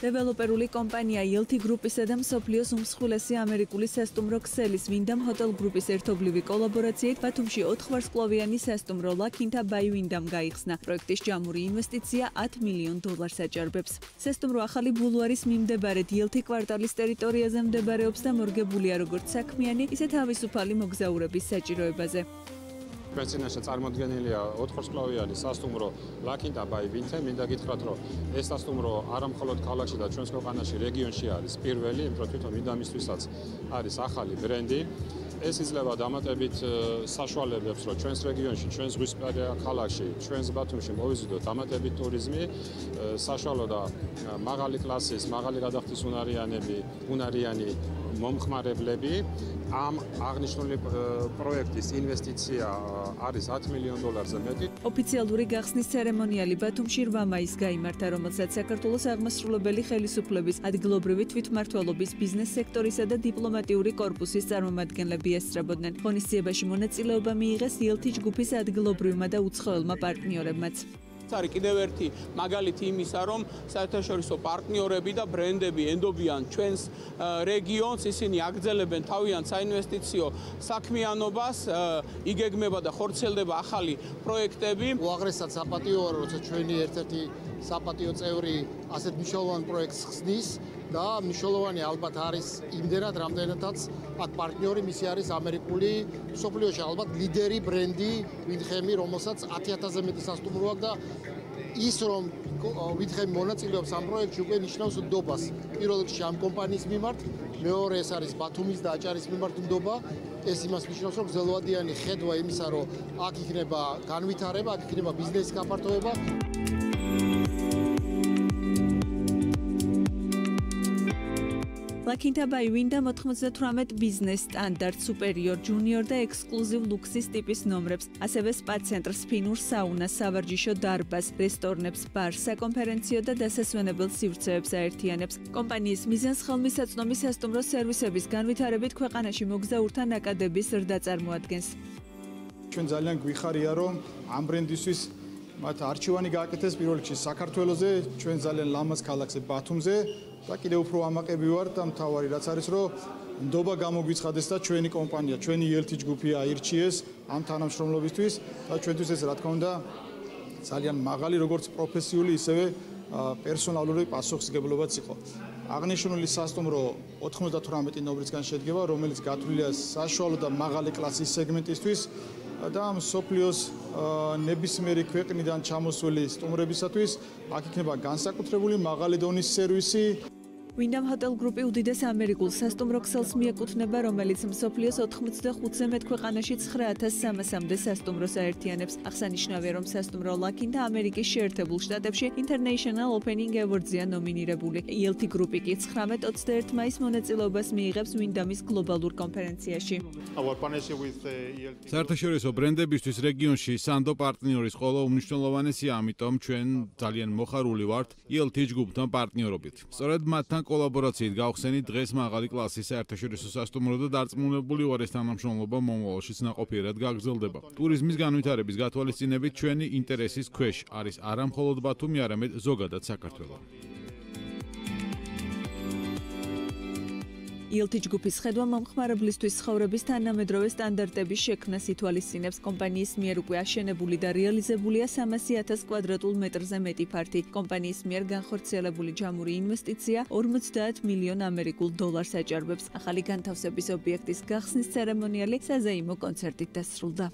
დეველოპერული კომპანია ILT გრუპისა და მსოფლიოს უმსხვილესი ამერიკული სასტუმრო ქსელის Wyndham Hotel გრუპის ერთობლივი კოლაბორაციით ბათუმში 4 ვარსკვლავიანი სასტუმრო Lakinta by Wyndham გაიხსნა. პროექტის ჯამური ინვესტიცია $10 მილიონ აჭარბებს. სასტუმრო ახალი ბულვარის მიმდებარედ ILT კვარტალის ტერიტორიაზე მდებარეობს და მორგებულია როგორც საქმიანი, ისე თავისუფალი მოგზაურების საჭიროებაზე. Ჩვენცინაშე წარმოდგენილია 4 ვარსკვლავიანი სასტუმრო Lakinta by Wyndham. მინდა გითხრათ, რომ ეს სასტუმრო არა მხოლოდ ქალაქში და ჩვენს ქვეყანაში, რეგიონში არის პირველი, იმიტომ რომ თვითონ Wyndham-ისთვისაც არის ახალი ბრენდი. ეს იძლევა დამატებით საშუალებებს, რომ ჩვენს რეგიონში, ჩვენს ზღვისპირა ქალაქში, ჩვენს ბათუმში მოვიზიდოთ დამატებით ტურიზმი, საშუალო და მაღალი კლასის, მაღალი გადახდის უნარიანი მომხმარებლები. ამ აღნიშნული პროექტის ინვესტიცია არის $10 მილიონ მეტი. ოფიციალური გახსნის ცერემონიალი ბათუმში 8 მაისს გაიმართა, რომელსაც საქართველოს აღმასრულებელი ხელისუფლების, ადგილობრივი თვითმმართველობის, ბიზნეს სექტორისა და დიპლომატიური კორპუსის წარმომადგენლები ესწრებოდნენ. ღონისძიებაში მონაწილეობა მიიღეს ILT ჯგუფის ადგილობრივმა და უცხოელმა პარტნიორებმაც. არის კიდევ ერთი მაგალითი იმისა, რომ საერთაშორისო პარტნიორები და ბრენდები ენდობიან ჩვენს რეგიონს, ისინი აგრძელებენ თავიანთ საინვესტიციო საქმიანობას, იგეგმება და ხორციელდება ახალი პროექტები. უაღრესად საპატიოა, როცა ჩვენი ერთ-ერთი საპატიო წევრი ასეთ მნიშვნელოვან პროექტს ხსნის და მნიშვნელოვანი ალბათ არის იმდენად, რამდენადაც აქ პარტნიორი მისი არის ამერიკული, მსოფლიოში ალბათ ლიდერი ბრენდი Wyndham-ი, რომელსაც 10,000-ზე მეტი სასტუმრო აქვს და ის რომ Wyndham მონაწილეობს ამ პროექტში უკვე ნიშნავს ნდობას. პირველ რიგში ამ კომპანიის მიმართ, მეორე ეს არის ბათუმის და აჭარის მიმართ ნდობა. ეს იმას ნიშნავს, რომ გრძელვადიანი ხედვა იმისა, რომ აქ იქნება განვითარება, აქ იქნება ბიზნესის გაფართოება. Lakinta by Wyndham 98 ბიზნეს სტანდარტ, სუპერიორ, ჯუნიორ და ექსკლუზივ ლუქსის ტიპის ნომრებს, ასევე სპა ცენტრს, ფინურ საუნას, სავარჯიშო დარბაზს, რესტორნებს, ბარს, საკონფერენციო და დასასვენებელ სივრცეებს აერთიანებს. კომპანიის მიზანს ხელმისაწვდომი სასტუმრო სერვისების განვითარებით ქვეყანაში მოგზაურთა ნაკადების ზრდა წარმოადგენს. ჩვენ ძალიან გვიხარია, რომ ამ ბრენდისთვის მათ არჩევანი გააკეთეს პირველ რიგში საქართველოზე, ჩვენ ძალიან ლამაზ ქალაქზე ბათუმზე და კიდევ უფრო ამაყები ვარ და მთავარი რაც არის, რომ ნდობა გამოგვიცხადეს და ჩვენი კომპანია, ჩვენი ILT ჯგუფი აირჩიეს ამ თანამშრომლობისთვის და ჩვენთვის ეს რა თქმა უნდა ძალიან მაღალი როგორც პროფესიული, ისევე პერსონალური პასუხისმგებლობაც იყო. აღნიშნული სასტუმრო 98 ნომრისგან შედგება, რომელიც გათვლილია საშუალო და მაღალი კლასის სეგმენტისთვის და მსოფლიოს ნებისმიერი ქვეყნიდან ჩამოსული სტუმრებისათვის აქ იქნება განსაკუთრებული მაღალი დონის სერვისი. Wyndham Hotel გრუპი უდიდეს ამერიკულ სასტუმრო ქსელს მიეკუთვნება, რომელიც მსოფლიოს 85-ზე მეტ ქვეყანაში 9300-მდე სასტუმროს აერთიანებს. აღსანიშნავია, რომ სასტუმრო Lakinta ამერიკის შეერთებულ შტატებში International Opening Award-ზეა ნომინირებული. ILT გრუპი კი 19-21 მაისს მონაწილეობას მიიღებს Wyndham-ის გლობალურ კონფერენციაში. საერთაშორისო ბრენდებისთვის რეგიონში სანდო პარტნიორის ყოლა უმნიშვნელოვანესია, ამიტომ ჩვენ ძალიან მოხარული ვართ ILT ჯგუფთან პარტნიორობით. სწორედ მათთან კოლაბორაციით გავხსენით დღეს მაღალი კლასის საერთაშორისო სასტუმრო და დარწმუნებული ვარ, ეს თანამშრომლობა მომავალშიც ნაყოფიერად გაგრძელდება. ტურიზმის განვითარების გათვალისწინებით ჩვენი ინტერესის ქვეშ არის არა მხოლოდ ბათუმი, არამედ ზოგადად საქართველო. ILT ჯგუფის ხედვა მომხმარებლისთვის ცხოვრების თანამედროვე სტანდარტების შექმნას ითვალისწინებს. კომპანიის მიერ უკვე აშენებული და რეალიზებულია 300,000 კვადრატულ მეტრზე მეტი ფართი. კომპანიის მიერ განხორციელებული ჯამური ინვესტიცია $50 მილიონ აჭარბებს. ახალი განთავსების ობიექტის გახსნის ცერემონიალი საზეიმო კონცერტით დასრულდა.